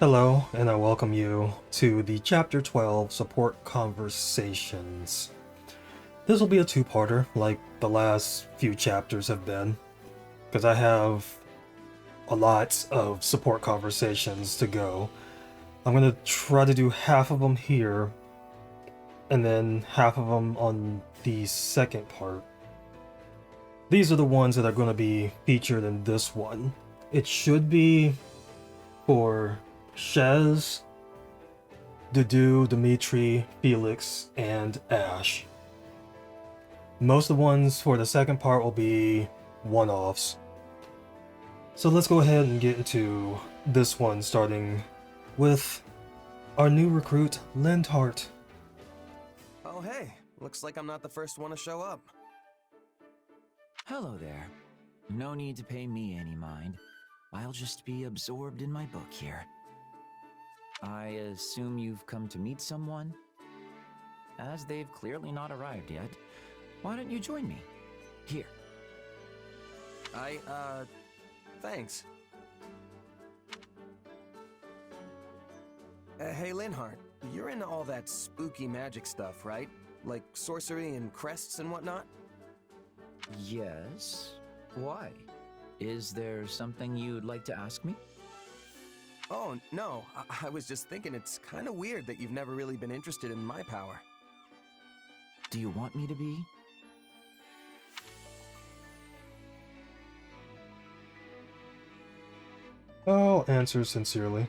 Hello, and I welcome you to the Chapter 12 Support Conversations. This will be a two-parter, like the last few chapters have been, because I have a lot of support conversations to go. I'm going to try to do half of them here, and then half of them on the second part. These are the ones that are going to be featured in this one. It should be for Shez, Dedue, Dimitri, Felix, and Ashe. Most of the ones for the second part will be one-offs. So let's go ahead and get into this one, starting with our new recruit, Linhardt. Oh hey, looks like I'm not the first one to show up. Hello there. No need to pay me any mind. I'll just be absorbed in my book here. I assume you've come to meet someone? As they've clearly not arrived yet, why don't you join me? Here. Thanks. Hey Linhardt, you're into all that spooky magic stuff, right? Like sorcery and crests and whatnot? Yes? Why? Is there something you'd like to ask me? Oh, no, I was just thinking it's kind of weird that you've never really been interested in my power. Do you want me to be? I'll answer sincerely.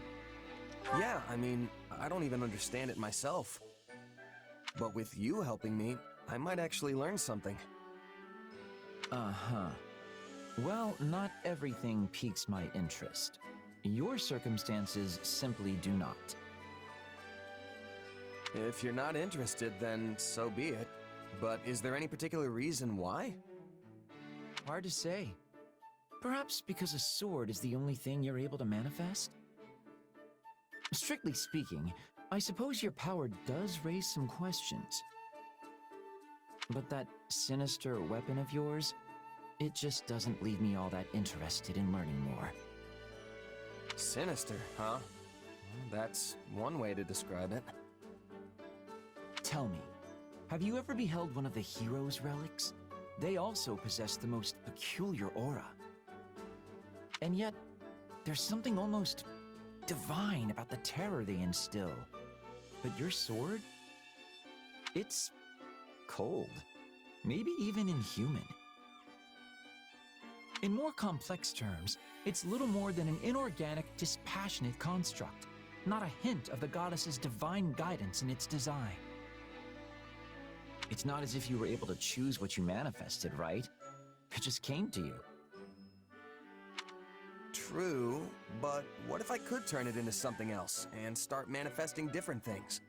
Yeah, I mean, I don't even understand it myself. But with you helping me, I might actually learn something. Uh-huh. Well, not everything piques my interest. Your circumstances simply do not. If you're not interested, then so be it. But is there any particular reason why? Hard to say. Perhaps because a sword is the only thing you're able to manifest? Strictly speaking, I suppose your power does raise some questions. But that sinister weapon of yours, it just doesn't leave me all that interested in learning more. Sinister, huh? That's one way to describe it. Tell me, have you ever beheld one of the hero's relics? They also possess the most peculiar aura. And yet, there's something almost divine about the terror they instill. But your sword? It's cold. Maybe even inhuman. In more complex terms, it's little more than an inorganic, dispassionate construct, not a hint of the goddess's divine guidance in its design. It's not as if you were able to choose what you manifested, right? It just came to you. True, but what if I could turn it into something else and start manifesting different things?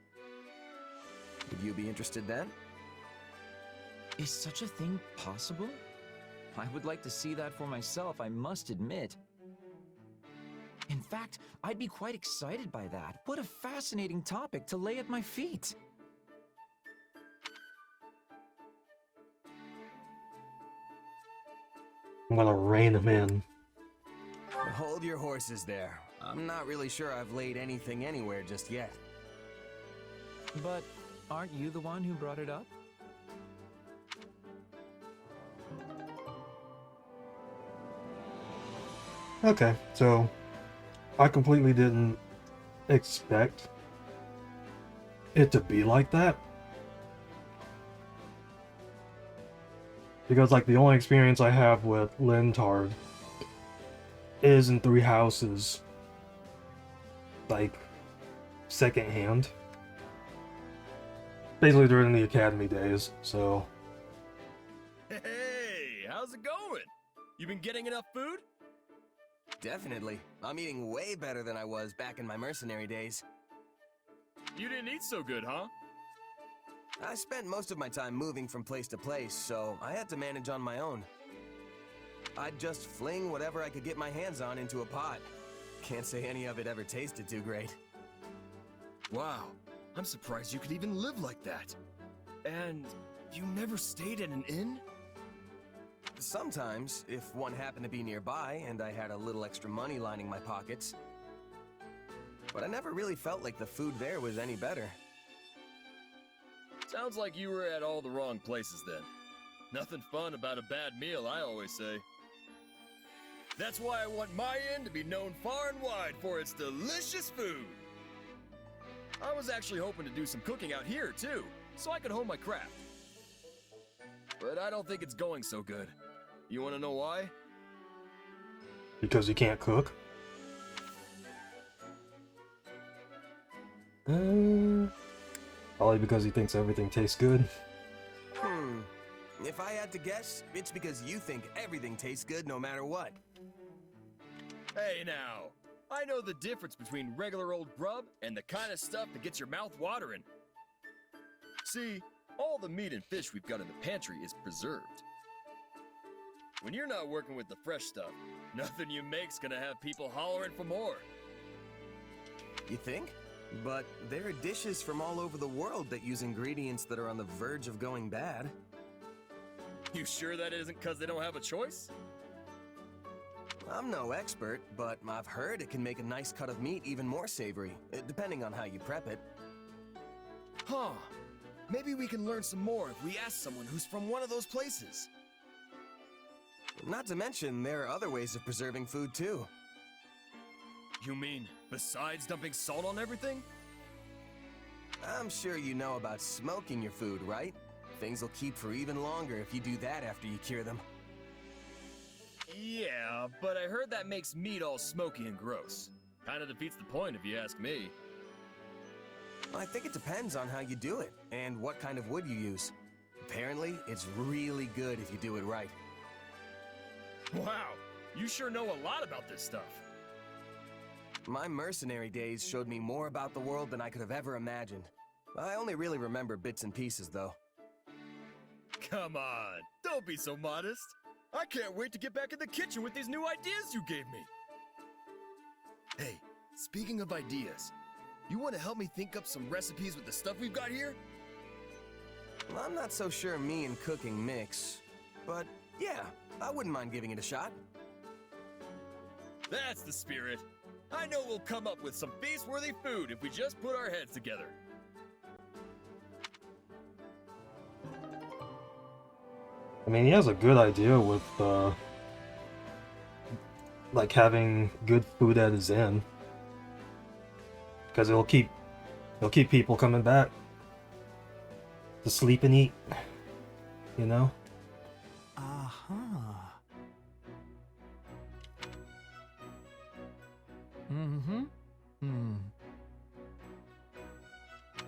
Would you be interested then? Is such a thing possible? I would like to see that for myself, I must admit. In fact, I'd be quite excited by that. What a fascinating topic to lay at my feet. I'm gonna rein him in. Hold your horses there. I'm not really sure I've laid anything anywhere just yet. But aren't you the one who brought it up? Okay, so I completely didn't expect it to be like that. Because, like, the only experience I have with Linhardt is in Three Houses. Like, secondhand. Basically during the academy days, so... Hey, how's it going? You been getting enough food? Definitely. I'm eating way better than I was back in my mercenary days. You didn't eat so good, huh? I spent most of my time moving from place to place, so I had to manage on my own. I'd just fling whatever I could get my hands on into a pot. Can't say any of it ever tasted too great. Wow, I'm surprised you could even live like that. And you never stayed at an inn? Sometimes, if one happened to be nearby and I had a little extra money lining my pockets. but I never really felt like the food there was any better. Sounds like you were at all the wrong places then. Nothing fun about a bad meal, I always say. That's why I want my inn to be known far and wide for its delicious food. I was actually hoping to do some cooking out here, too, so I could hone my craft. But I don't think it's going so good. You want to know why? Because you can't cook? Probably because he thinks everything tastes good. If I had to guess, it's because you think everything tastes good no matter what. Hey now, I know the difference between regular old grub and the kind of stuff that gets your mouth watering. See, all the meat and fish we've got in the pantry is preserved. When you're not working with the fresh stuff, nothing you make's gonna have people hollering for more. You think? But there are dishes from all over the world that use ingredients that are on the verge of going bad. You sure that isn't because they don't have a choice? I'm no expert, but I've heard it can make a nice cut of meat even more savory, depending on how you prep it. Huh. Maybe we can learn some more if we ask someone who's from one of those places. Not to mention, there are other ways of preserving food too. You mean, besides dumping salt on everything? I'm sure you know about smoking your food, right? Things will keep for even longer if you do that after you cure them. Yeah, but I heard that makes meat all smoky and gross. Kinda defeats the point if you ask me. I think it depends on how you do it, and what kind of wood you use. Apparently, it's really good if you do it right. Wow, you sure know a lot about this stuff. My mercenary days showed me more about the world than I could have ever imagined. I only really remember bits and pieces, though. Come on, don't be so modest. I can't wait to get back in the kitchen with these new ideas you gave me. Hey, speaking of ideas, you want to help me think up some recipes with the stuff we've got here? Well, I'm not so sure me and cooking mix, but yeah, I wouldn't mind giving it a shot. That's the spirit. I know we'll come up with some feast-worthy food if we just put our heads together. I mean, he has a good idea with, like, having good food at his inn. Because it'll keep people coming back to sleep and eat, you know?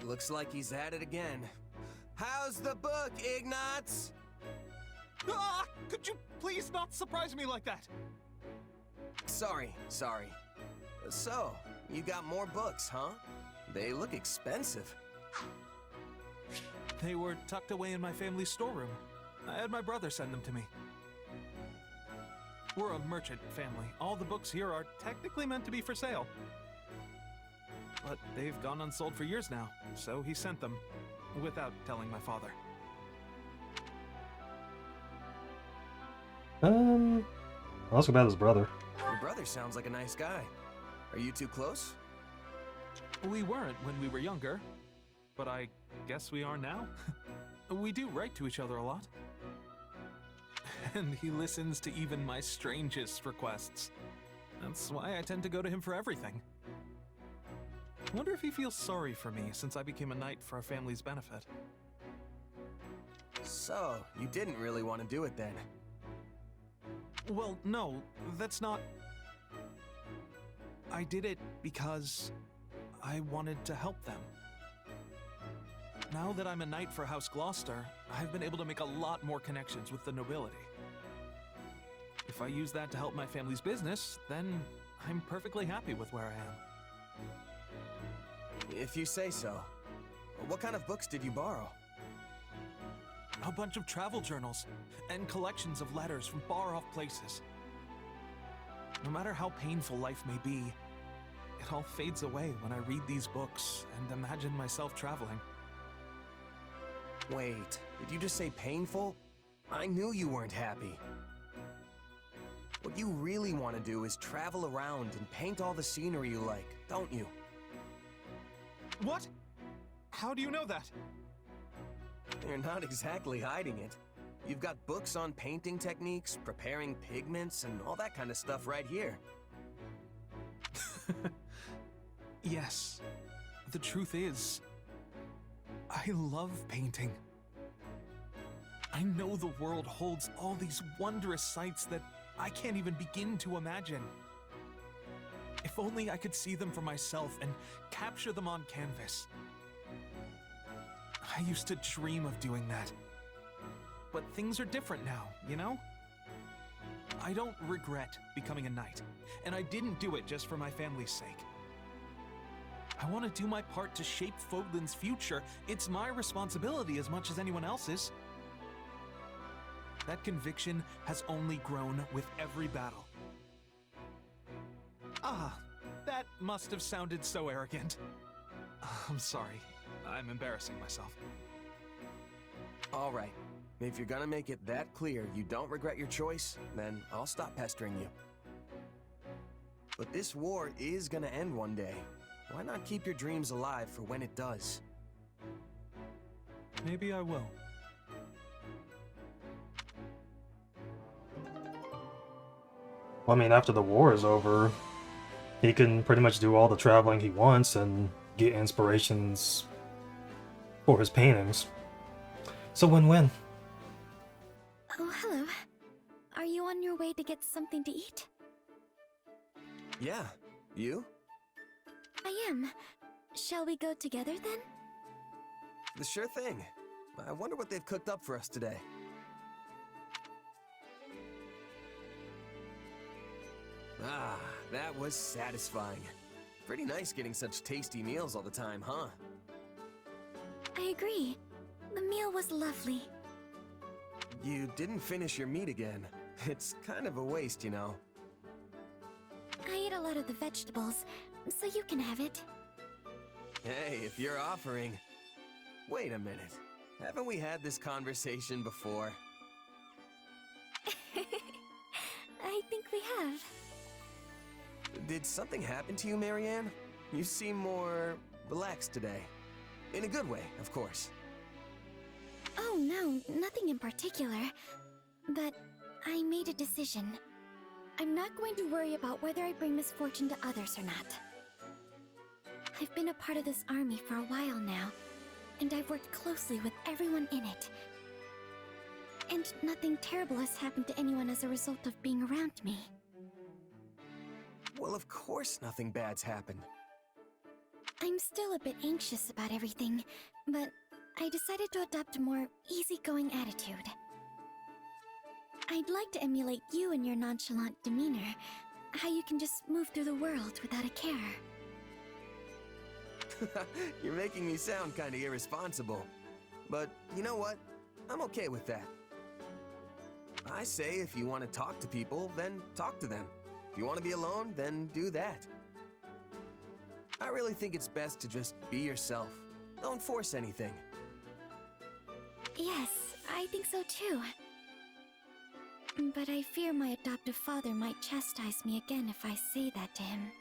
Looks like he's at it again. How's the book, Ignatz? Ah! Could you please not surprise me like that? Sorry. So, you got more books, huh? They look expensive. They were tucked away in my family's storeroom. I had my brother send them to me. We're a merchant family. All the books here are technically meant to be for sale. But they've gone unsold for years now, so he sent them, without telling my father. Ask about his brother. Your brother sounds like a nice guy. Are you two close? We weren't when we were younger, but I guess we are now. We do write to each other a lot. And he listens to even my strangest requests. That's why I tend to go to him for everything. I wonder if he feels sorry for me since I became a knight for our family's benefit. So, you didn't really want to do it then? Well, no, that's not... I did it because I wanted to help them. Now that I'm a knight for House Gloucester, I've been able to make a lot more connections with the nobility. If I use that to help my family's business, then I'm perfectly happy with where I am. If you say so. What kind of books did you borrow? A bunch of travel journals and collections of letters from far-off places. No matter how painful life may be, it all fades away when I read these books and imagine myself traveling. Wait, did you just say painful? I knew you weren't happy. What you really want to do is travel around and paint all the scenery you like, don't you? What? How do you know that? You're not exactly hiding it. You've got books on painting techniques, preparing pigments, and all that kind of stuff right here. Yes. The truth is, I love painting. I know the world holds all these wondrous sights that I can't even begin to imagine. If only I could see them for myself and capture them on canvas. I used to dream of doing that. But things are different now, you know? I don't regret becoming a knight, and I didn't do it just for my family's sake. I want to do my part to shape Fodlan's future. It's my responsibility as much as anyone else's. That conviction has only grown with every battle. Ah, that must have sounded so arrogant. I'm sorry. I'm embarrassing myself. All right. If you're gonna make it that clear you don't regret your choice, then I'll stop pestering you. But this war is gonna end one day. Why not keep your dreams alive for when it does? Maybe I will. Well, I mean, after the war is over, he can pretty much do all the traveling he wants and get inspirations for his paintings. So win-win. Oh, hello. Are you on your way to get something to eat? Yeah. You? I am. Shall we go together then? The sure thing. I wonder what they've cooked up for us today. Ah, that was satisfying. Pretty nice getting such tasty meals all the time, huh? I agree. The meal was lovely. You didn't finish your meat again. It's kind of a waste, you know. I ate a lot of the vegetables, so you can have it. Hey, if you're offering... Wait a minute. Haven't we had this conversation before? I think we have. Did something happen to you, Marianne? You seem more relaxed today. In a good way, of course. Oh no, nothing in particular. But I made a decision. I'm not going to worry about whether I bring misfortune to others or not. I've been a part of this army for a while now, and I've worked closely with everyone in it. And nothing terrible has happened to anyone as a result of being around me. Well, of course nothing bad's happened. I'm still a bit anxious about everything, but I decided to adopt a more easygoing attitude. I'd like to emulate you and your nonchalant demeanor, how you can just move through the world without a care. You're making me sound kinda irresponsible. But you know what? I'm okay with that. I say if you want to talk to people, then talk to them. If you want to be alone, then do that. I really think it's best to just be yourself. Don't force anything. Yes, I think so too. But I fear my adoptive father might chastise me again if I say that to him.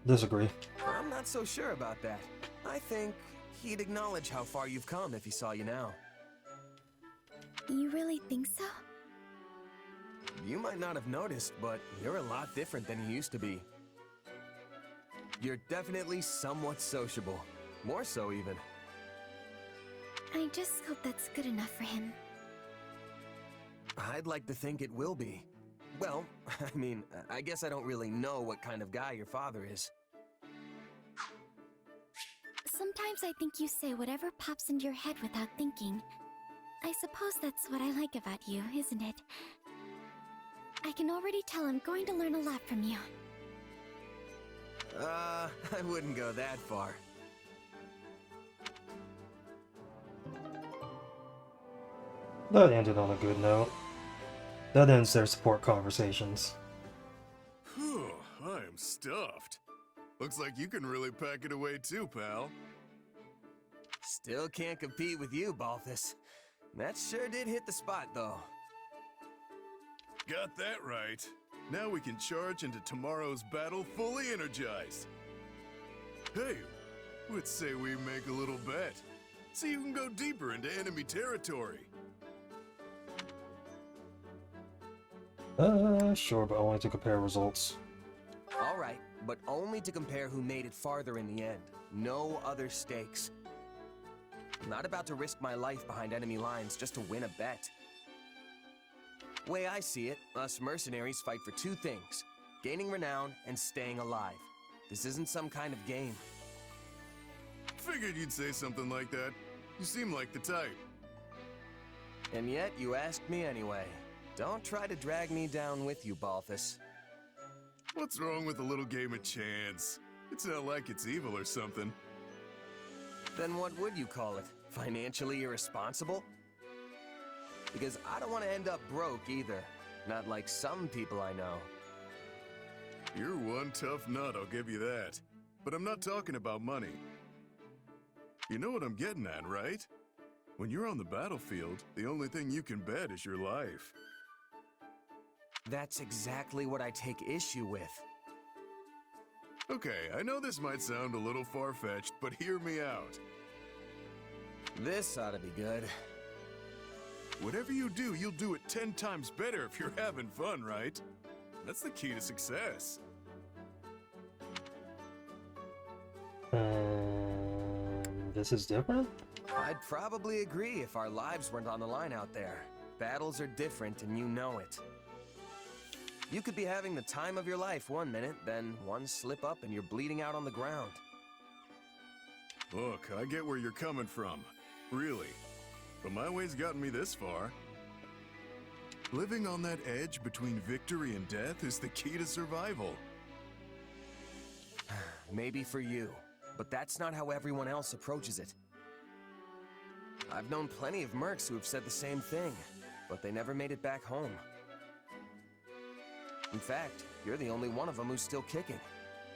Disagree. I'm not so sure about that. I think he'd acknowledge how far you've come if he saw you now. You really think so? You might not have noticed, but you're a lot different than you used to be. You're definitely somewhat sociable. More so, even. I just hope that's good enough for him. I'd like to think it will be. Well, I mean, I guess I don't really know what kind of guy your father is. Sometimes I think you say whatever pops into your head without thinking. I suppose that's what I like about you, isn't it? I can already tell I'm going to learn a lot from you. I wouldn't go that far. That ended on a good note. That ends their support conversations. Whew, I am stuffed. Looks like you can really pack it away too, pal. Still can't compete with you, Balthus. That sure did hit the spot, though. Got that right. Now we can charge into tomorrow's battle fully energized. Hey, let's say we make a little bet. See who can go deeper into enemy territory. Sure, but only to compare results. Alright, but only to compare who made it farther in the end. No other stakes. I'm not about to risk my life behind enemy lines just to win a bet. Way I see it, us mercenaries fight for two things: gaining renown and staying alive. This isn't some kind of game. Figured you'd say something like that. You seem like the type. And yet, you asked me anyway. Don't try to drag me down with you, Balthus. What's wrong with a little game of chance? It's not like it's evil or something. Then what would you call it? Financially irresponsible? Because I don't want to end up broke either. Not like some people I know. You're one tough nut, I'll give you that. But I'm not talking about money. You know what I'm getting at, right? When you're on the battlefield, the only thing you can bet is your life. That's exactly what I take issue with. Okay, I know this might sound a little far-fetched, but hear me out. This ought to be good. Whatever you do, you'll do it 10 times better if you're having fun, right? That's the key to success. This is different? I'd probably agree if our lives weren't on the line out there. Battles are different and you know it. You could be having the time of your life one minute, then one slip up and you're bleeding out on the ground. Look, I get where you're coming from. Really. But my way's gotten me this far. Living on that edge between victory and death is the key to survival. Maybe for you, but that's not how everyone else approaches it. I've known plenty of mercs who have said the same thing, but they never made it back home. In fact, you're the only one of them who's still kicking.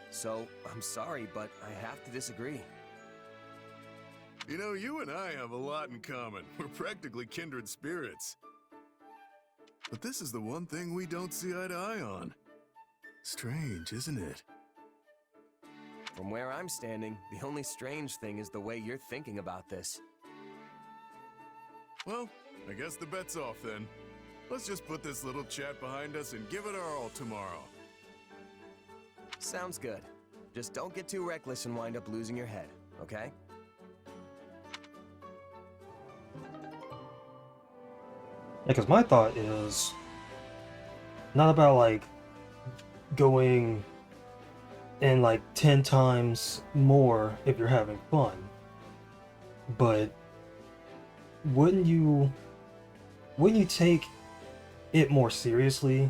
So, I'm sorry, but I have to disagree. You know, you and I have a lot in common. We're practically kindred spirits. But this is the one thing we don't see eye to eye on. Strange, isn't it? From where I'm standing, the only strange thing is the way you're thinking about this. Well, I guess the bet's off then. Let's just put this little chat behind us and give it our all tomorrow. Sounds good. Just don't get too reckless and wind up losing your head, okay? Yeah, because my thought is not about like going in like 10 times more if you're having fun, but wouldn't you take it more seriously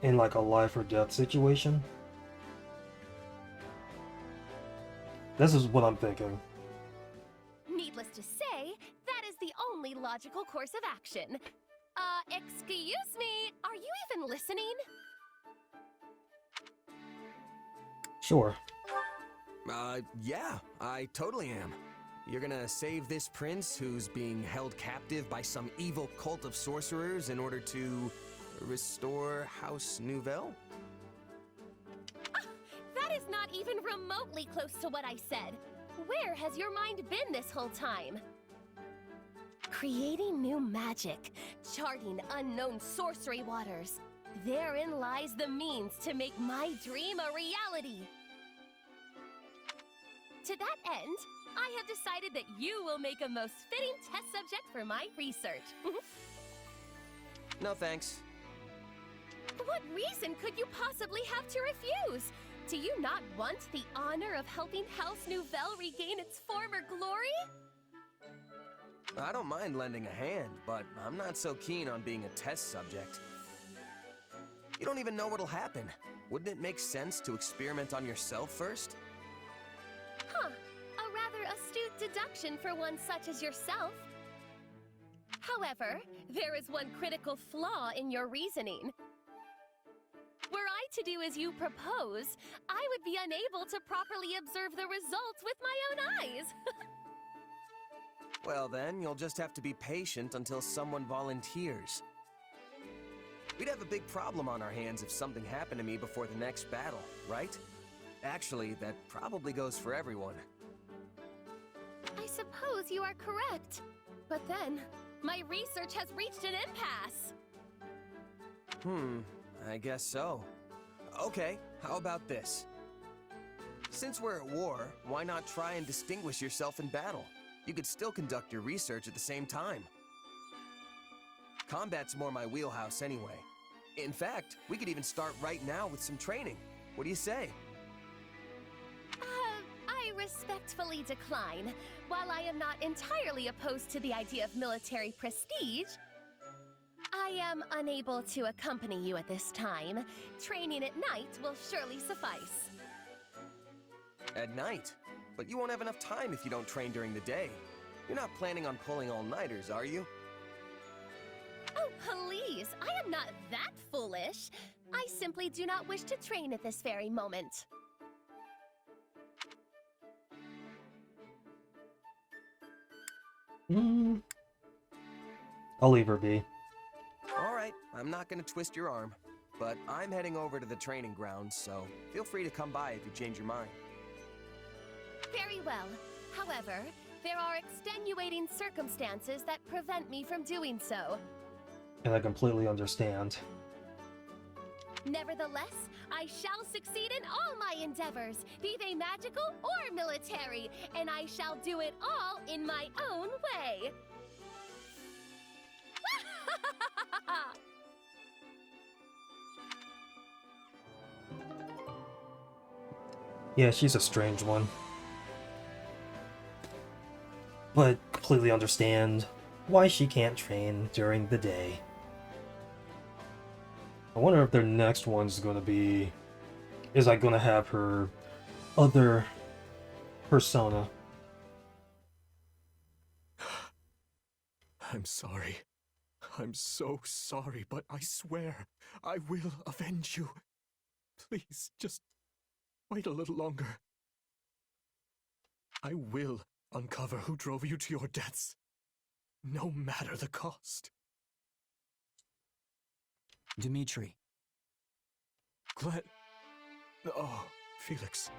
in like a life or death situation? This is what I'm thinking. Needless to say, that is the only logical course of action. Excuse me, are you even listening? Sure. Yeah, I totally am. You're gonna save this prince who's being held captive by some evil cult of sorcerers in order to restore House Nouvelle? That is not even remotely close to what I said. Where has your mind been this whole time? Creating new magic, charting unknown sorcery waters. Therein lies the means to make my dream a reality. To that end, I have decided that you will make a most fitting test subject for my research. No thanks. What reason could you possibly have to refuse? Do you not want the honor of helping House Nouvelle regain its former glory? I don't mind lending a hand, but I'm not so keen on being a test subject. You don't even know what'll happen. Wouldn't it make sense to experiment on yourself first? Huh. A rather astute deduction for one such as yourself. However, there is one critical flaw in your reasoning. Were I to do as you propose, I would be unable to properly observe the results with my own eyes. Well then, you'll just have to be patient until someone volunteers. We'd have a big problem on our hands if something happened to me before the next battle, right? Actually, that probably goes for everyone. I suppose you are correct. But then, my research has reached an impasse. I guess so. Okay, how about this? Since we're at war, why not try and distinguish yourself in battle? You could still conduct your research at the same time. Combat's more my wheelhouse anyway. In fact, we could even start right now with some training. What do you say? I respectfully decline. While I am not entirely opposed to the idea of military prestige, I am unable to accompany you at this time. Training at night will surely suffice. At night? But you won't have enough time if you don't train during the day. You're not planning on pulling all-nighters, are you? Oh, please! I am not that foolish. I simply do not wish to train at this very moment. I'll leave her be. Alright, I'm not gonna twist your arm. But I'm heading over to the training grounds, so feel free to come by if you change your mind. Very well. However, there are extenuating circumstances that prevent me from doing so. And I completely understand. Nevertheless, I shall succeed in all my endeavors, be they magical or military, and I shall do it all in my own way. Yeah, she's a strange one. But completely understand why she can't train during the day. I wonder if their next one's gonna be... Is I gonna have her other persona? I'm sorry. I'm so sorry, but I swear I will avenge you. Please, just wait a little longer. I will uncover who drove you to your deaths, no matter the cost. Dimitri. Glenn... Oh, Felix.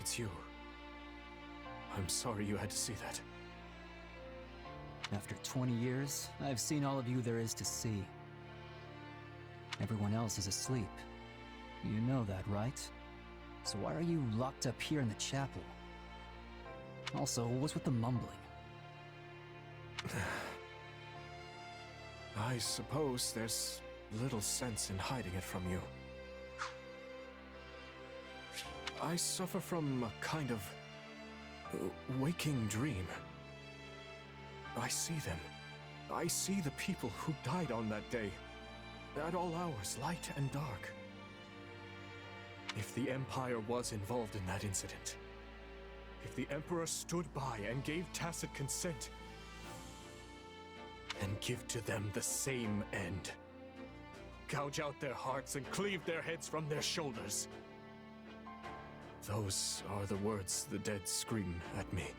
It's you. I'm sorry you had to see that. After 20 years, I've seen all of you there is to see. Everyone else is asleep. You know that, right? So why are you locked up here in the chapel? Also, what's with the mumbling? I suppose there's little sense in hiding it from you. I suffer from a kind of waking dream. I see them. I see the people who died on that day. At all hours, light and dark. If the Empire was involved in that incident, if the Emperor stood by and gave tacit consent, and give to them the same end. Gouge out their hearts and cleave their heads from their shoulders. Those are the words the dead scream at me.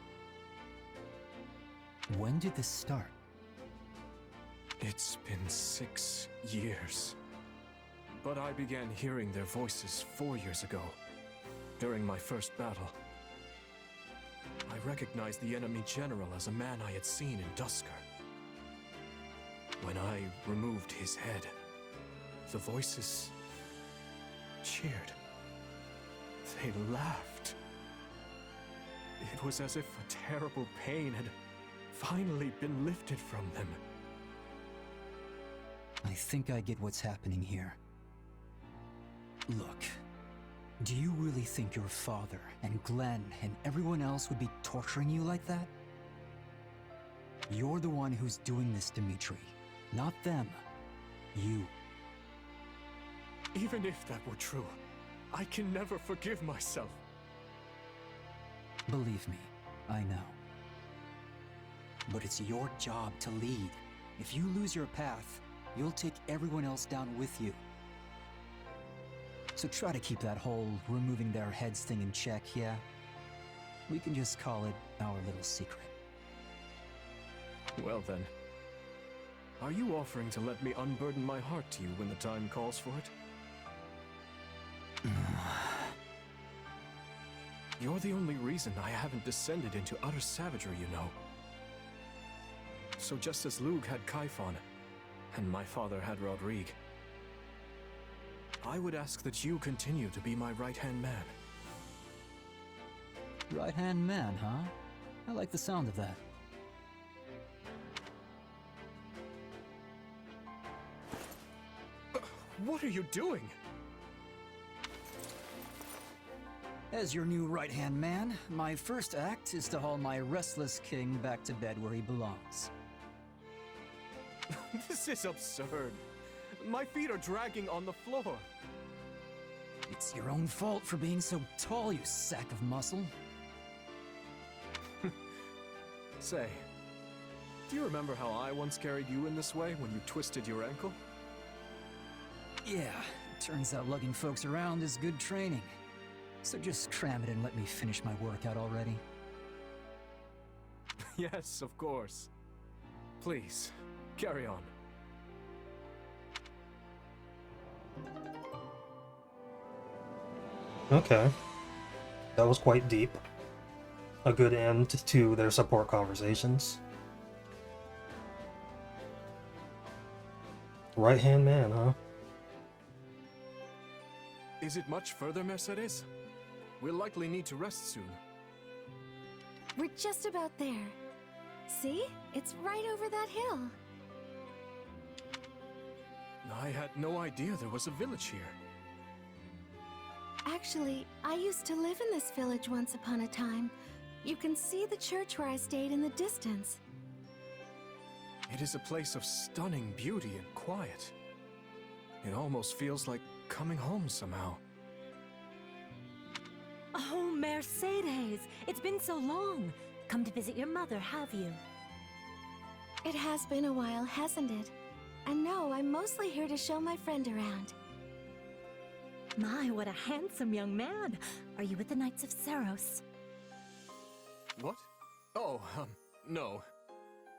When did this start? It's been 6 years. But I began hearing their voices 4 years ago, during my first battle. I recognized the enemy general as a man I had seen in Dusker. When I removed his head, the voices cheered. They laughed. It was as if a terrible pain had finally been lifted from them. I think I get what's happening here. Look, do you really think your father and Glenn and everyone else would be torturing you like that? You're the one who's doing this, Dimitri. Not them. You. Even if that were true, I can never forgive myself. Believe me, I know. But it's your job to lead. If you lose your path, you'll take everyone else down with you. So try to keep that whole removing their heads thing in check, yeah? We can just call it our little secret. Well then, Are you offering to let me unburden my heart to you when the time calls for it? You're the only reason I haven't descended into utter savagery, you know. So just as Lug had Kaifon, and my father had Rodrigue, I would ask that you continue to be my right-hand man. Right-hand man, huh? I like the sound of that. What are you doing? As your new right-hand man, my first act is to haul my restless king back to bed where he belongs. This is absurd. My feet are dragging on the floor. It's your own fault for being so tall, you sack of muscle. Say, do you remember how I once carried you in this way when you twisted your ankle? Yeah, turns out lugging folks around is good training. So just cram it and let me finish my workout already. Yes, of course. Please, carry on. Okay. That was quite deep. A good end to their support conversations. Right-hand man, huh? Is it much further, Mercedes? We'll likely need to rest soon. We're just about there. See? It's right over that hill. I had no idea there was a village here. Actually, I used to live in this village once upon a time. You can see the church where I stayed in the distance. It is a place of stunning beauty and quiet. It almost feels like coming home somehow. Oh, Mercedes! It's been so long. Come to visit your mother, have you? It has been a while, hasn't it? And no, I'm mostly here to show my friend around. My, what a handsome young man! Are you with the Knights of Seros? What? Oh, no.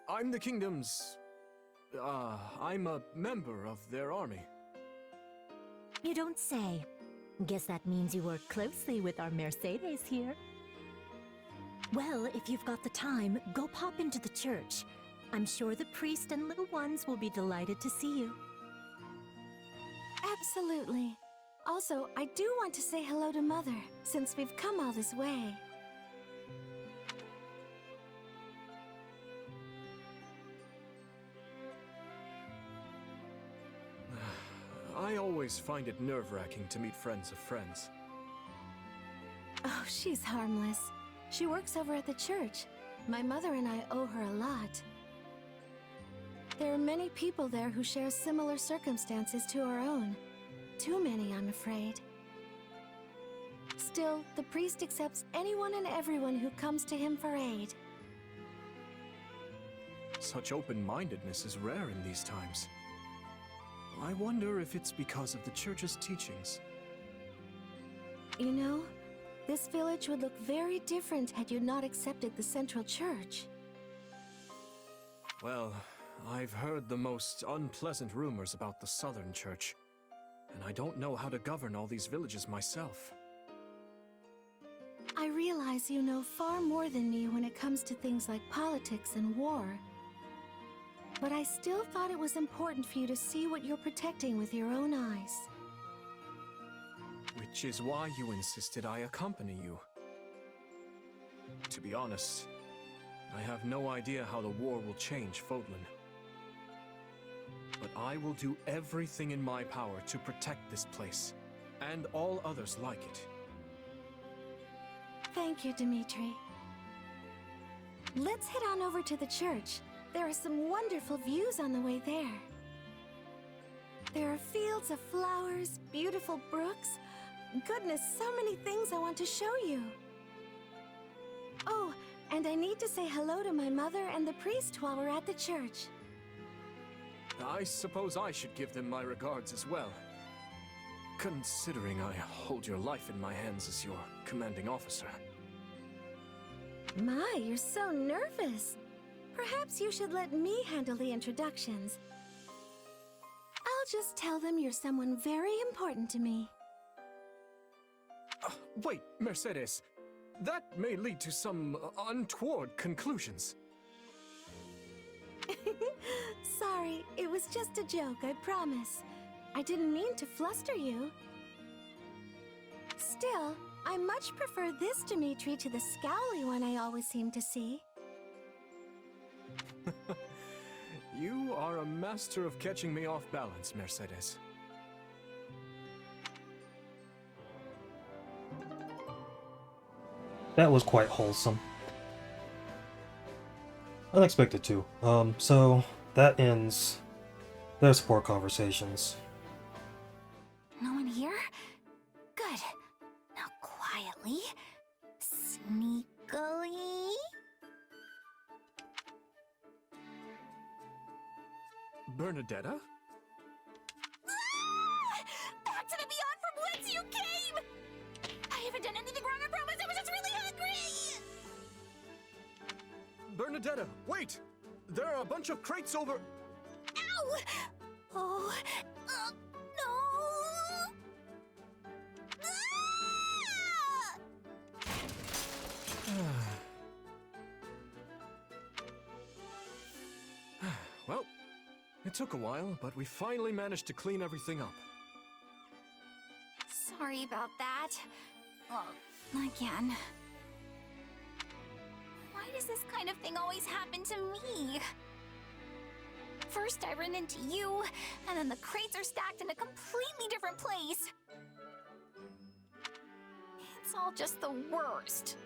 I'm the kingdom's... I'm a member of their army. You don't say. Guess that means you work closely with our Mercedes here. Well, if you've got the time, go pop into the church. I'm sure the priest and little ones will be delighted to see you. Absolutely. Also, I do want to say hello to Mother, since we've come all this way. I always find it nerve-wracking to meet friends of friends. Oh, she's harmless. She works over at the church. My mother and I owe her a lot. There are many people there who share similar circumstances to our own. Too many, I'm afraid. Still, the priest accepts anyone and everyone who comes to him for aid. Such open-mindedness is rare in these times. I wonder if it's because of the church's teachings. You know, this village would look very different had you not accepted the central church. Well, I've heard the most unpleasant rumors about the southern church, and I don't know how to govern all these villages myself. I realize you know far more than me when it comes to things like politics and war. But I still thought it was important for you to see what you're protecting with your own eyes. Which is why you insisted I accompany you. To be honest, I have no idea how the war will change Fodlan. But I will do everything in my power to protect this place, and all others like it. Thank you, Dimitri. Let's head on over to the church. There are some wonderful views on the way there. There are fields of flowers, beautiful brooks. Goodness, so many things I want to show you. Oh, and I need to say hello to my mother and the priest while we're at the church. I suppose I should give them my regards as well. Considering I hold your life in my hands as your commanding officer. My, you're so nervous. Perhaps you should let me handle the introductions. I'll just tell them you're someone very important to me. Wait, Mercedes. That may lead to some untoward conclusions. Sorry, it was just a joke, I promise. I didn't mean to fluster you. Still, I much prefer this Dimitri to the scowly one I always seem to see. You are a master of catching me off balance, Mercedes. That was quite wholesome. Unexpected too. So that ends their support conversations. No one here? Good. Now quietly, sneakily. Bernadetta? Back to the beyond from whence you came! I haven't done anything wrong, I promise. I was just really hungry! Bernadetta, wait! There are a bunch of crates over... Ow! Oh, no! Well, it took a while, but we finally managed to clean everything up. Sorry about that. Again. Why does this kind of thing always happen to me? First I run into you, and then the crates are stacked in a completely different place. It's all just the worst.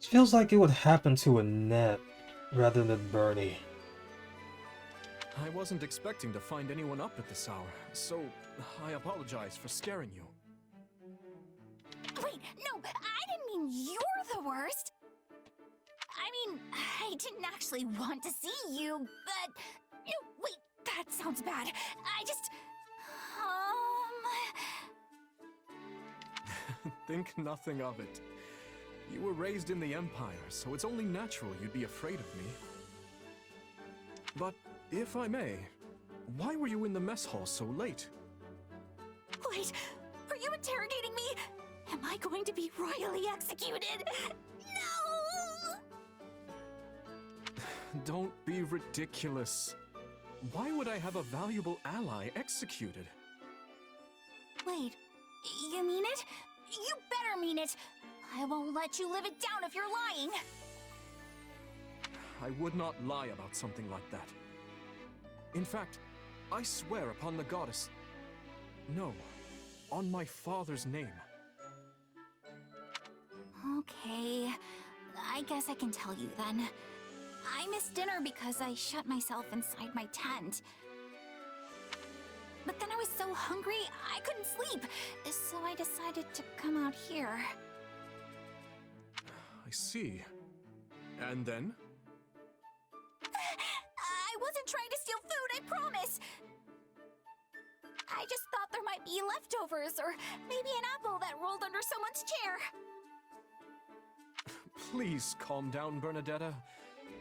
It feels like it would happen to Annette rather than Bernie. I wasn't expecting to find anyone up at this hour, so I apologize for scaring you. Wait, no, I didn't mean you're the worst. I mean, I didn't actually want to see you, but... wait, that sounds bad. I just... Think nothing of it. You were raised in the Empire, so it's only natural you'd be afraid of me. But, if I may, why were you in the mess hall so late? Wait, are you interrogating me? Am I going to be royally executed? No! Don't be ridiculous. Why would I have a valuable ally executed? Wait, you mean it? You better mean it! I won't let you live it down if you're lying! I would not lie about something like that. In fact, I swear upon the goddess... No, on my father's name. Okay, I guess I can tell you then. I missed dinner because I shut myself inside my tent. But then I was so hungry, I couldn't sleep, so I decided to come out here. I see. And then? I wasn't trying to steal food, I promise! I just thought there might be leftovers, or maybe an apple that rolled under someone's chair. Please calm down, Bernadetta.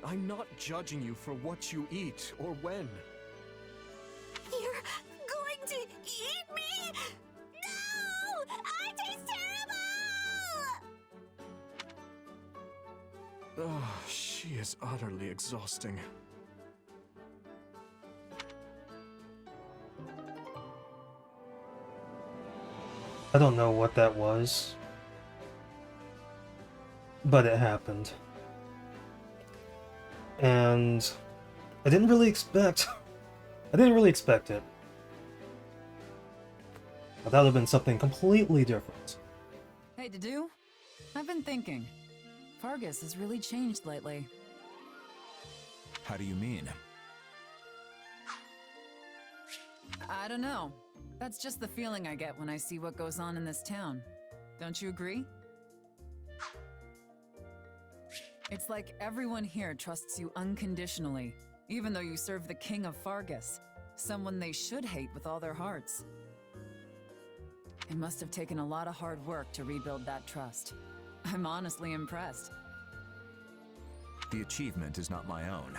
I'm not judging you for what you eat or when. You're going to eat me? No! I taste terrible! Oh, she is utterly exhausting. I don't know what that was, but it happened. And I didn't really expect it. I thought it would have been something completely different. Hey, Dedue. I've been thinking. Fargus has really changed lately. How do you mean? I don't know. That's just the feeling I get when I see what goes on in this town. Don't you agree? It's like everyone here trusts you unconditionally, even though you serve the King of Fargus, someone they should hate with all their hearts. It must have taken a lot of hard work to rebuild that trust. I'm honestly impressed. The achievement is not my own.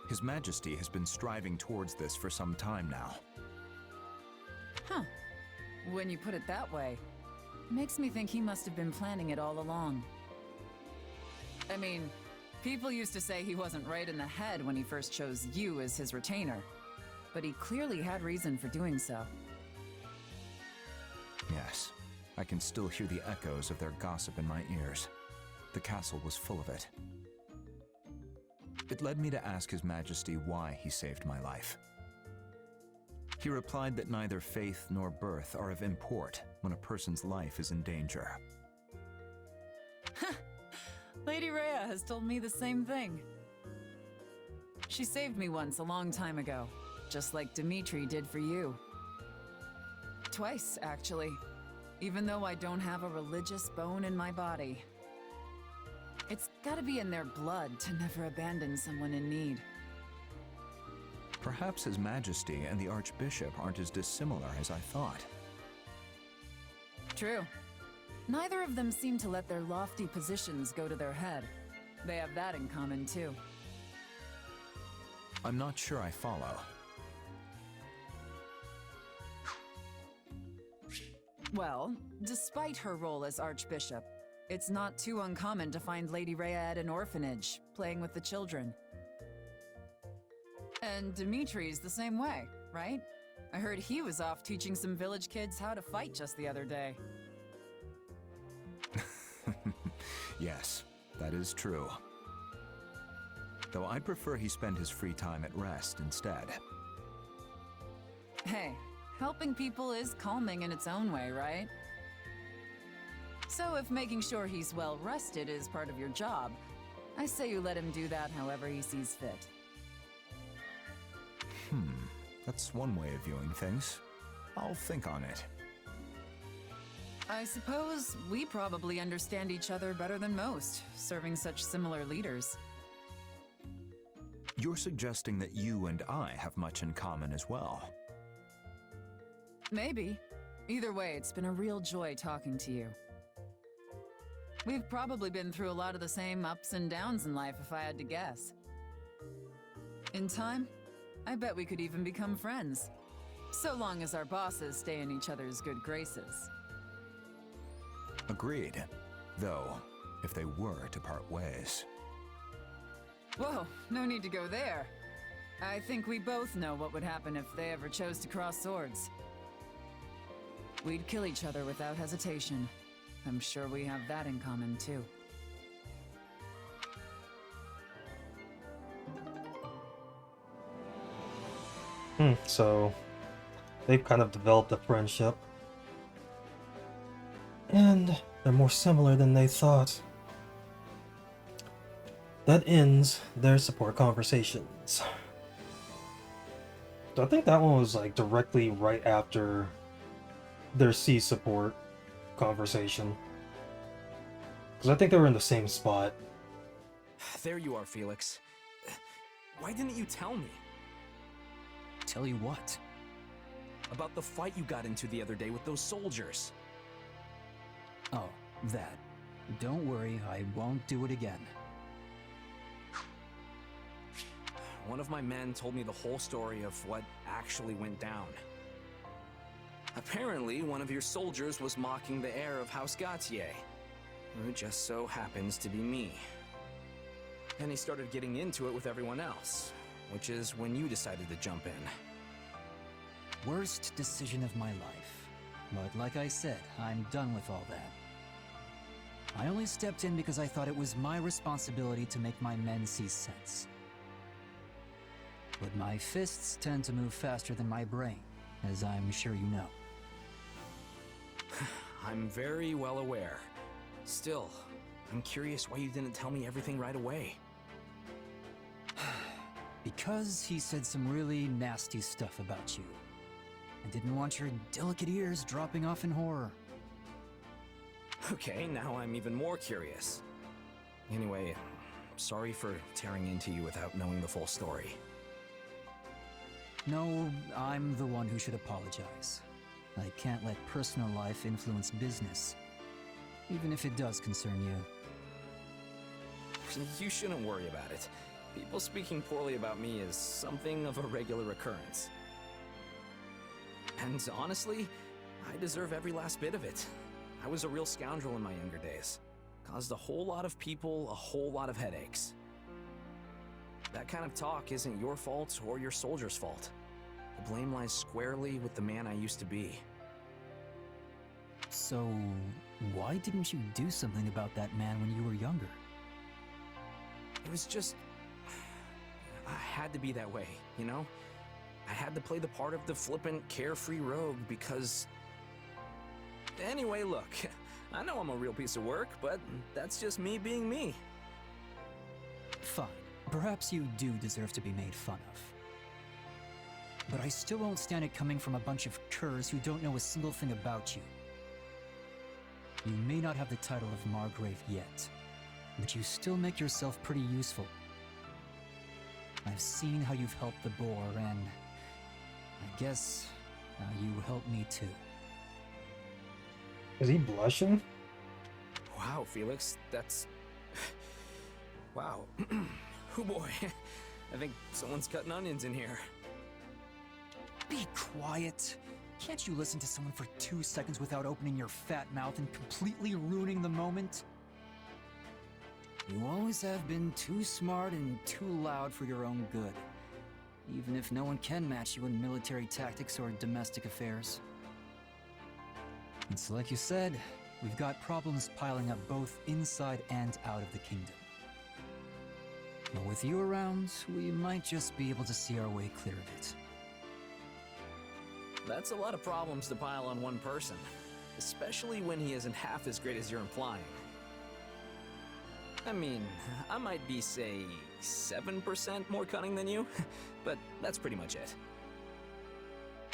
His Majesty has been striving towards this for some time now. Huh. When you put it that way, makes me think he must have been planning it all along. I mean, people used to say he wasn't right in the head when he first chose you as his retainer, but he clearly had reason for doing so. Yes, I can still hear the echoes of their gossip in my ears. The castle was full of it. It led me to ask His Majesty why he saved my life. He replied that neither faith nor birth are of import when a person's life is in danger. Lady Rhea has told me the same thing. She saved me once a long time ago, just like Dimitri did for you. Twice, actually, even though I don't have a religious bone in my body. It's gotta be in their blood to never abandon someone in need. Perhaps His Majesty and the Archbishop aren't as dissimilar as I thought. True. Neither of them seem to let their lofty positions go to their head. They have that in common, too. I'm not sure I follow. Well, despite her role as Archbishop, it's not too uncommon to find Lady Rhea at an orphanage, playing with the children. And Dimitri's the same way, right? I heard he was off teaching some village kids how to fight just the other day. Yes, that is true. Though I'd prefer he spend his free time at rest instead. Hey, helping people is calming in its own way, right? So if making sure he's well rested is part of your job, I say you let him do that however he sees fit. That's one way of viewing things. I'll think on it. I suppose we probably understand each other better than most, serving such similar leaders. You're suggesting that you and I have much in common as well. Maybe. Either way, it's been a real joy talking to you. We've probably been through a lot of the same ups and downs in life, if I had to guess. In time, I bet we could even become friends. So long as our bosses stay in each other's good graces. Agreed. Though, if they were to part ways. Whoa, no need to go there. I think we both know what would happen if they ever chose to cross swords. We'd kill each other without hesitation. I'm sure we have that in common, too. So they've kind of developed a friendship. And they're more similar than they thought. That ends their support conversations. So I think that one was like directly right after their C support conversation. Because I think they were in the same spot. There you are, Felix. Why didn't you tell me? Tell you what? About the fight you got into the other day with those soldiers. Oh, that. Don't worry, I won't do it again. One of my men told me the whole story of what actually went down. Apparently, one of your soldiers was mocking the heir of House Gautier, who just so happens to be me. Then he started getting into it with everyone else, which is when you decided to jump in. Worst decision of my life. But like I said, I'm done with all that. I only stepped in because I thought it was my responsibility to make my men see sense. But my fists tend to move faster than my brain, as I'm sure you know. I'm very well aware. Still, I'm curious why you didn't tell me everything right away. Because he said some really nasty stuff about you. I didn't want your delicate ears dropping off in horror. Okay, now I'm even more curious. Anyway, sorry for tearing into you without knowing the full story. No, I'm the one who should apologize. I can't let personal life influence business, even if it does concern you. You shouldn't worry about it. People speaking poorly about me is something of a regular occurrence. And honestly, I deserve every last bit of it. I was a real scoundrel in my younger days. Caused a whole lot of people a whole lot of headaches. That kind of talk isn't your fault or your soldier's fault. The blame lies squarely with the man I used to be. So, why didn't you do something about that man when you were younger? It was just... I had to be that way, you know? I had to play the part of the flippant, carefree rogue because... Anyway, look, I know I'm a real piece of work, but that's just me being me. Fine. Perhaps you do deserve to be made fun of. But I still won't stand it coming from a bunch of curs who don't know a single thing about you. You may not have the title of Margrave yet, but you still make yourself pretty useful. I've seen how you've helped the boar, and I guess you help me too. Is he blushing? Wow, Felix, that's... Wow. Oh boy, I think someone's cutting onions in here. Be quiet. Can't you listen to someone for 2 seconds without opening your fat mouth and completely ruining the moment? You always have been too smart and too loud for your own good, even if no one can match you in military tactics or domestic affairs. It's like you said, we've got problems piling up both inside and out of the kingdom. But with you around, we might just be able to see our way clear of it. That's a lot of problems to pile on one person, especially when he isn't half as great as you're implying. I mean, I might be, say, 7% more cunning than you, but that's pretty much it.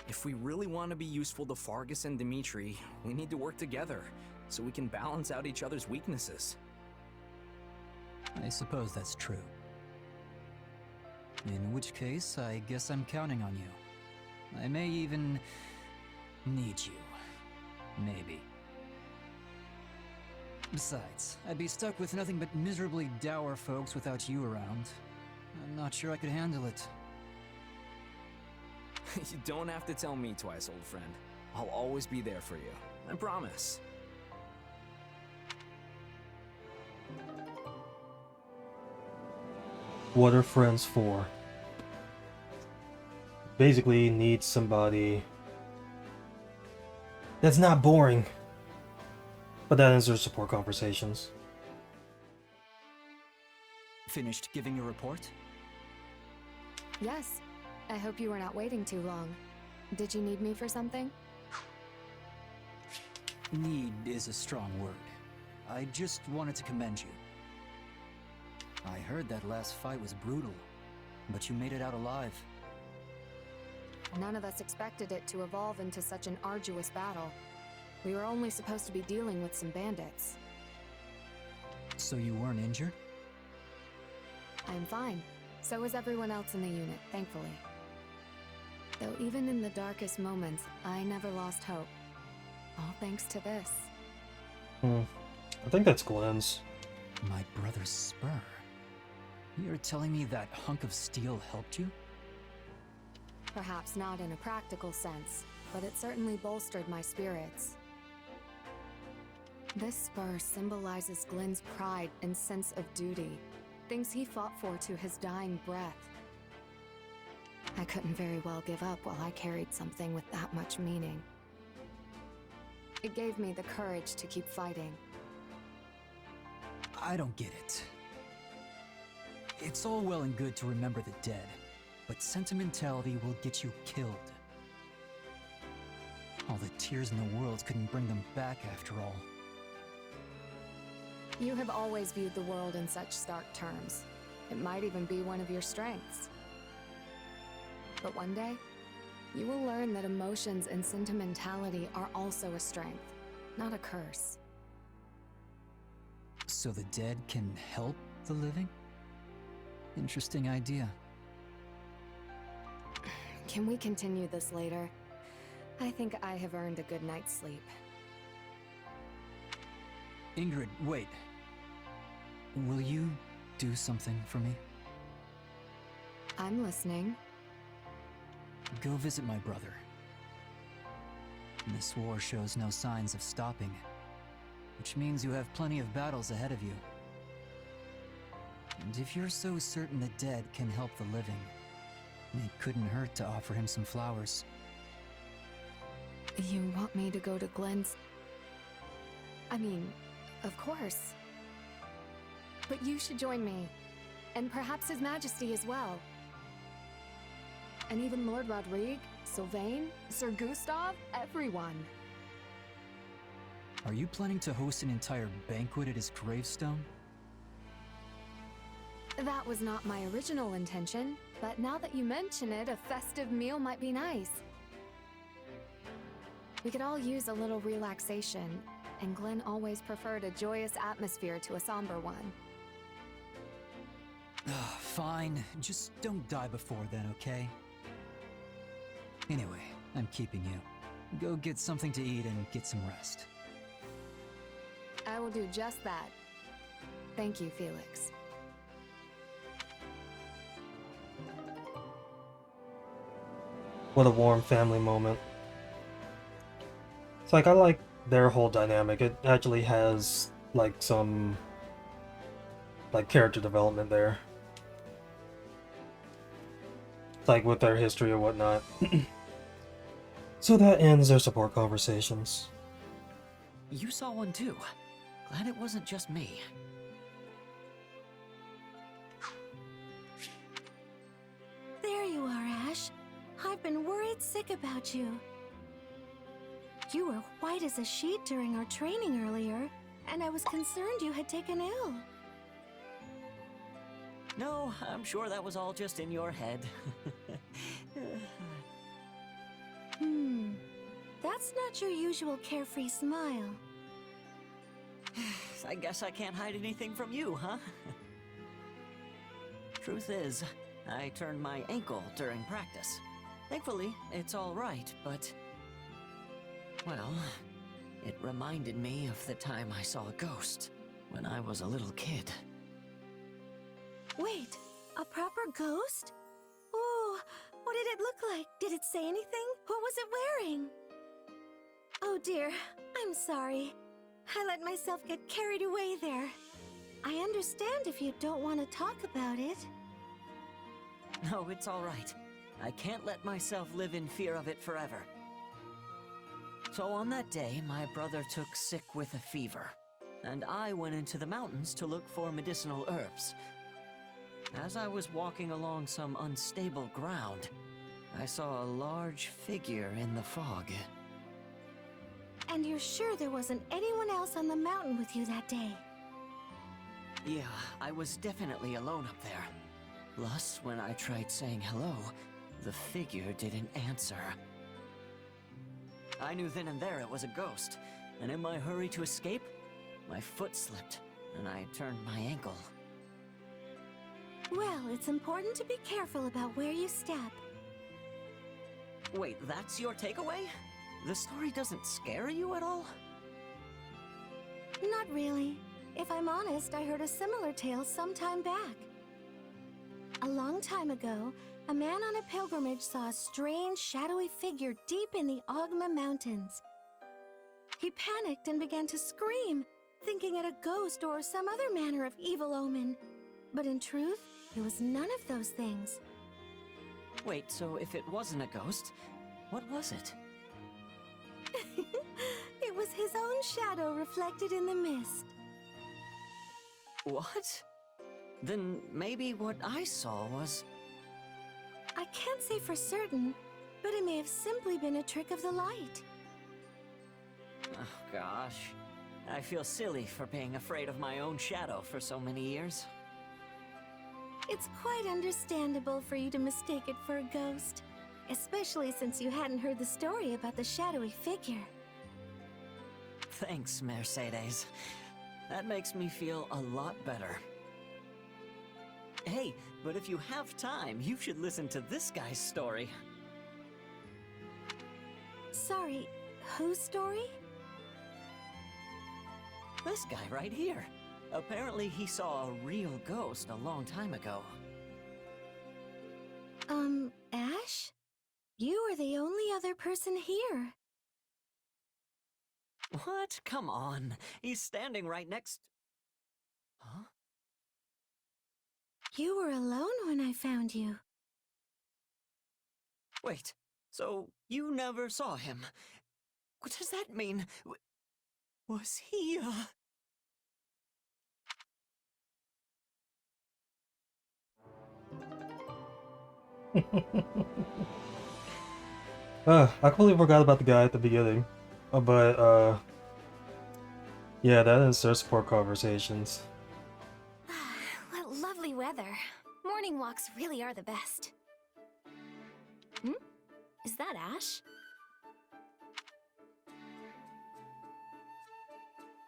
If we really want to be useful to Fargus and Dimitri, we need to work together, so we can balance out each other's weaknesses. I suppose that's true. In which case, I guess I'm counting on you. I may even need you. Maybe. Besides, I'd be stuck with nothing but miserably dour folks without you around. I'm not sure I could handle it. You don't have to tell me twice, old friend. I'll always be there for you. I promise. What are friends for? Basically, need somebody that's not boring. But that ends their support conversations. Finished giving your report? Yes. I hope you were not waiting too long. Did you need me for something? Need is a strong word. I just wanted to commend you. I heard that last fight was brutal, but you made it out alive. None of us expected it to evolve into such an arduous battle. We were only supposed to be dealing with some bandits. So you weren't injured? I'm fine. So is everyone else in the unit, thankfully. Though even in the darkest moments, I never lost hope. All thanks to this. I think that's Glenn's. My brother's spur. You're telling me that hunk of steel helped you? Perhaps not in a practical sense, but it certainly bolstered my spirits. This spur symbolizes Glenn's pride and sense of duty, things he fought for to his dying breath. I couldn't very well give up while I carried something with that much meaning. It gave me the courage to keep fighting. I don't get it. It's all well and good to remember the dead, but sentimentality will get you killed. All the tears in the world couldn't bring them back after all. You have always viewed the world in such stark terms. It might even be one of your strengths. But one day, you will learn that emotions and sentimentality are also a strength, not a curse. So the dead can help the living? Interesting idea. Can we continue this later? I think I have earned a good night's sleep. Ingrid, wait. Will you do something for me? I'm listening. Go visit my brother. This war shows no signs of stopping, which means you have plenty of battles ahead of you. And if you're so certain the dead can help the living, it couldn't hurt to offer him some flowers. You want me to go to Glenn's? I mean, of course. But you should join me. And perhaps His Majesty as well. And even Lord Rodrigue, Sylvain, Sir Gustav, everyone. Are you planning to host an entire banquet at his gravestone? That was not my original intention, but now that you mention it, a festive meal might be nice. We could all use a little relaxation, and Glenn always preferred a joyous atmosphere to a somber one. Fine, just don't die before then, okay? Anyway, I'm keeping you. Go get something to eat and get some rest. I will do just that. Thank you, Felix. What a warm family moment. It's like, I like their whole dynamic. It actually has, like, some, like, character development there. Like, with their history and whatnot. So that ends their support conversations. You saw one too. Glad it wasn't just me. There you are, Ashe. I've been worried sick about you. You were white as a sheet during our training earlier, and I was concerned you had taken ill. No, I'm sure that was all just in your head. That's not your usual carefree smile. I guess I can't hide anything from you, huh? Truth is, I turned my ankle during practice. Thankfully, it's all right, but... well, it reminded me of the time I saw a ghost when I was a little kid. Wait, a proper ghost? Oh, what did it look like? Did it say anything? What was it wearing? Oh dear, I'm sorry. I let myself get carried away there. I understand if you don't want to talk about it. No, it's all right. I can't let myself live in fear of it forever. So on that day, my brother took sick with a fever, and I went into the mountains to look for medicinal herbs. As I was walking along some unstable ground, I saw a large figure in the fog. And you're sure there wasn't anyone else on the mountain with you that day? Yeah, I was definitely alone up there. Plus, when I tried saying hello, the figure didn't answer. I knew then and there it was a ghost, and in my hurry to escape, my foot slipped, and I turned my ankle. Well, it's important to be careful about where you step. Wait, that's your takeaway? The story doesn't scare you at all? Not really. If I'm honest, I heard a similar tale some time back. A long time ago, a man on a pilgrimage saw a strange, shadowy figure deep in the Ogma Mountains. He panicked and began to scream, thinking it a ghost or some other manner of evil omen. But in truth, it was none of those things. Wait, so if it wasn't a ghost, what was it? It was his own shadow reflected in the mist. What? Then maybe what I saw was... I can't say for certain, but it may have simply been a trick of the light. Oh gosh. I feel silly for being afraid of my own shadow for so many years. It's quite understandable for you to mistake it for a ghost, especially since you hadn't heard the story about the shadowy figure. Thanks, Mercedes. That makes me feel a lot better. Hey, but if you have time, you should listen to this guy's story. Sorry, whose story? This guy right here. Apparently he saw a real ghost a long time ago. Ashe? You are the only other person here. What? Come on. He's standing right next... Huh? You were alone when I found you. Wait, so you never saw him? What does that mean? Was he, I completely forgot about the guy at the beginning. Yeah, that is their support conversations. What lovely weather. Morning walks really are the best. Hmm? Is that Ashe?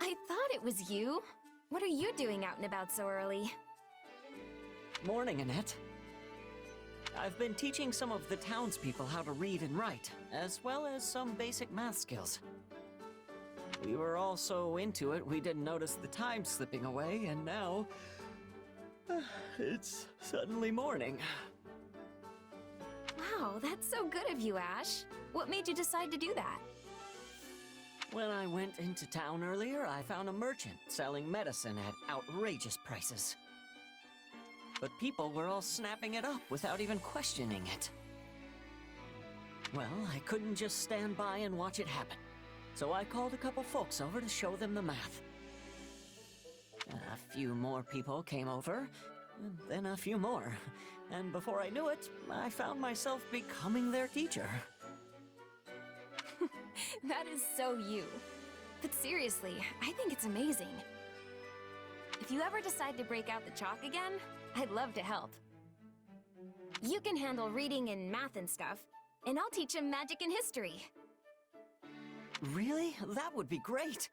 I thought it was you. What are you doing out and about so early? Morning, Annette. I've been teaching some of the townspeople how to read and write, as well as some basic math skills. We were all so into it we didn't notice the time slipping away, and now... it's suddenly morning. Wow, that's so good of you, Ashe. What made you decide to do that? When I went into town earlier, I found a merchant selling medicine at outrageous prices. But people were all snapping it up without even questioning it. Well, I couldn't just stand by and watch it happen. So I called a couple folks over to show them the math. A few more people came over, and then a few more. And before I knew it, I found myself becoming their teacher. That is so you. But seriously, I think it's amazing. If you ever decide to break out the chalk again, I'd love to help. You can handle reading and math and stuff, and I'll teach him magic and history. Really? That would be great!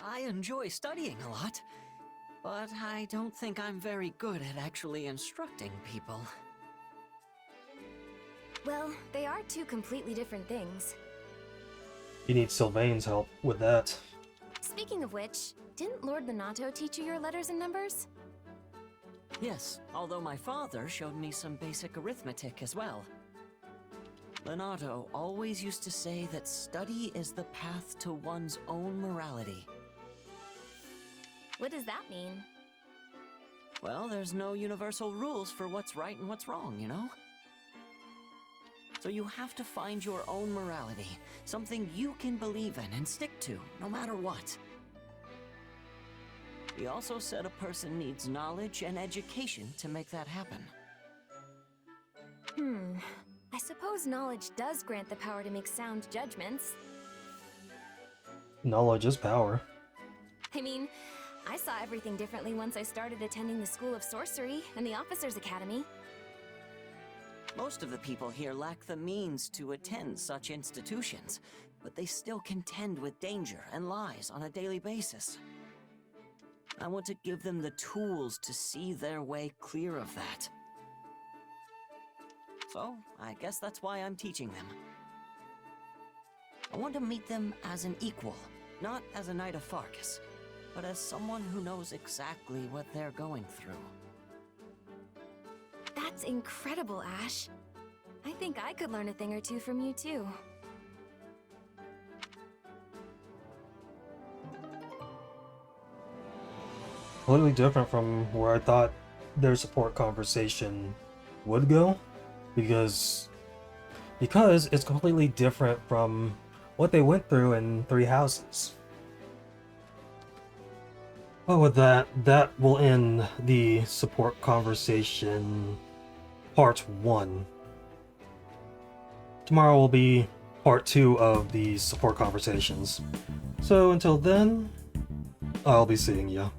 I enjoy studying a lot, but I don't think I'm very good at actually instructing people. Well, they are two completely different things. You need Sylvain's help with that. Speaking of which, didn't Lord Linhardt teach you your letters and numbers? Yes, although my father showed me some basic arithmetic as well. Linhardt always used to say that study is the path to one's own morality. What does that mean? Well, there's no universal rules for what's right and what's wrong, you know? So you have to find your own morality, something you can believe in and stick to, no matter what. He also said a person needs knowledge and education to make that happen. I suppose knowledge does grant the power to make sound judgments. Knowledge is power. I mean, I saw everything differently once I started attending the School of Sorcery and the Officers' Academy. Most of the people here lack the means to attend such institutions, but they still contend with danger and lies on a daily basis. I want to give them the tools to see their way clear of that. So, I guess that's why I'm teaching them. I want to meet them as an equal, not as a Knight of Fargus, but as someone who knows exactly what they're going through. That's incredible, Ashe. I think I could learn a thing or two from you, too. Completely different from where I thought their support conversation would go, because it's completely different from what they went through in Three Houses. Well, with that will end the support conversation part 1. Tomorrow will be part 2 of the support conversations. So until then, I'll be seeing you.